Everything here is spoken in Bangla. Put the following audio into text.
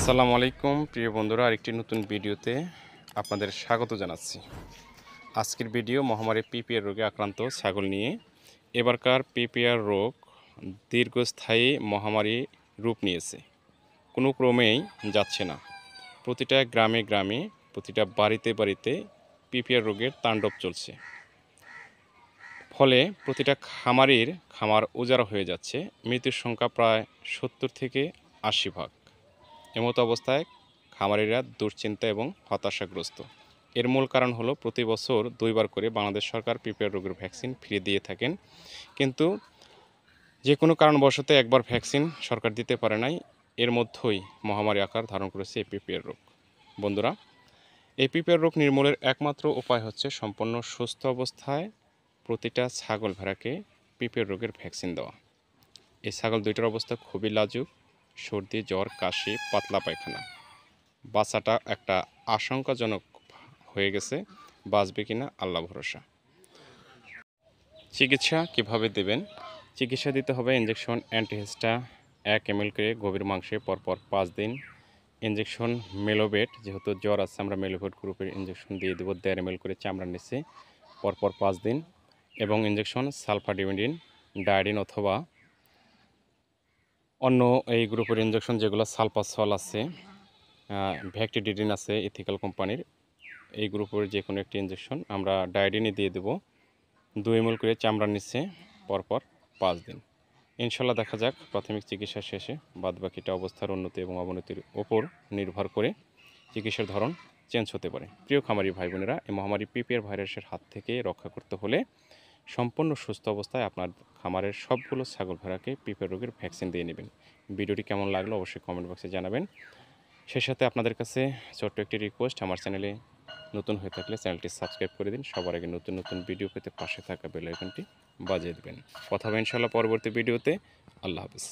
আসসালামু আলাইকুম প্রিয় বন্ধুরা, আরেকটি নতুন ভিডিওতে আপনাদের স্বাগত জানাচ্ছি। আজকের ভিডিও মহামারী পিপিআর রোগে আক্রান্ত ছাগল নিয়ে। এবারকার পিপিআর রোগ দীর্ঘস্থায়ী মহামারী রূপ নিয়েছে, কোনো ক্রমেই যাচ্ছে না। প্রতিটা গ্রামে গ্রামে, প্রতিটা বাড়িতে বাড়িতে পিপিআর রোগের তাণ্ডব চলছে। ফলে প্রতিটা খামার উজাড় হয়ে যাচ্ছে। মৃত্যুর সংখ্যা প্রায় 70 থেকে 80 ভাগ। এমতো অবস্থায় খামারিরা দুশ্চিন্তা এবং হতাশাগ্রস্ত। এর মূল কারণ হলো প্রতি বছর 2 বার করে বাংলাদেশ সরকার পিপিআর রোগের ভ্যাকসিন ফিরিয়ে দিয়ে থাকেন, কিন্তু যে কোনো কারণবশত একবার ভ্যাকসিন সরকার দিতে পারে নাই। এর মধ্যেই মহামারী আকার ধারণ করেছে এই পিপিআর রোগ। বন্ধুরা, এই পিপিআর রোগ নির্মূলের একমাত্র উপায় হচ্ছে সম্পূর্ণ সুস্থ অবস্থায় প্রতিটা ছাগল ভেড়াকে পিপিআর রোগের ভ্যাকসিন দেওয়া। এই ছাগল দুইটার অবস্থা খুবই লাজুক, সর্দি, জ্বর, কাশি, পাতলা পায়খানা। বাচ্চাটা একটা আশঙ্কাজনক হয়ে গেছে, বাঁচবে কিনা আল্লাহ ভরসা। চিকিৎসা কিভাবে দেবেন? চিকিৎসা দিতে হবে ইঞ্জেকশন অ্যান্টিহিস্টা 1 ml করে গভীর মাংসে পরপর 5 দিন। ইঞ্জেকশন মেলোভেট, যেহেতু জ্বর আছে আমরা মেলোভেট গ্রুপের ইঞ্জেকশন দিয়ে দেবো 1.5 ml করে চামড়ার নিচে পরপর 5 দিন। এবং ইঞ্জেকশন সালফাডিমিডিন, ডায়োডিন অথবা অন্য এই গ্রুপের ইঞ্জেকশন যেগুলো সালপাসল আছে, ভ্যাকটিডিডিন আছে ইথিক্যাল কোম্পানির, এই গ্রুপের যে কোনো একটি ইঞ্জেকশন আমরা ডায়োডিনে দিয়ে দেবো 2 ml করে চামড়ার নিচে পরপর 5 দিন। ইনশাল্লাহ দেখা যাক প্রাথমিক চিকিৎসা শেষে বাদবাকিটা অবস্থার উন্নতি এবং অবনতির ওপর নির্ভর করে চিকিৎসার ধরন চেঞ্জ হতে পারে। প্রিয় খামারি ভাই বোনেরা, এই মহামারী পিপিআর ভাইরাসের হাত থেকে রক্ষা করতে হলে সম্পূর্ণ সুস্থ অবস্থায় আপনার খামারের সবগুলো ছাগল ভেড়াকে পিপিআর রোগের ভ্যাকসিন দিয়ে নেবেন। ভিডিওটি কেমন লাগলো অবশ্যই কমেন্ট বক্সে জানাবেন। সেই সাথে আপনাদের কাছে ছোট্ট একটি রিকোয়েস্ট, আমার চ্যানেলে নতুন হয়ে থাকলে চ্যানেলটি সাবস্ক্রাইব করে দিন। সবার আগে নতুন নতুন ভিডিও পেতে পাশে থাকা বেল আইকনটি বাজিয়ে দেবেন। কথা হবে ইনশাআল্লাহ পরবর্তী ভিডিওতে। আল্লাহ হাফেজ।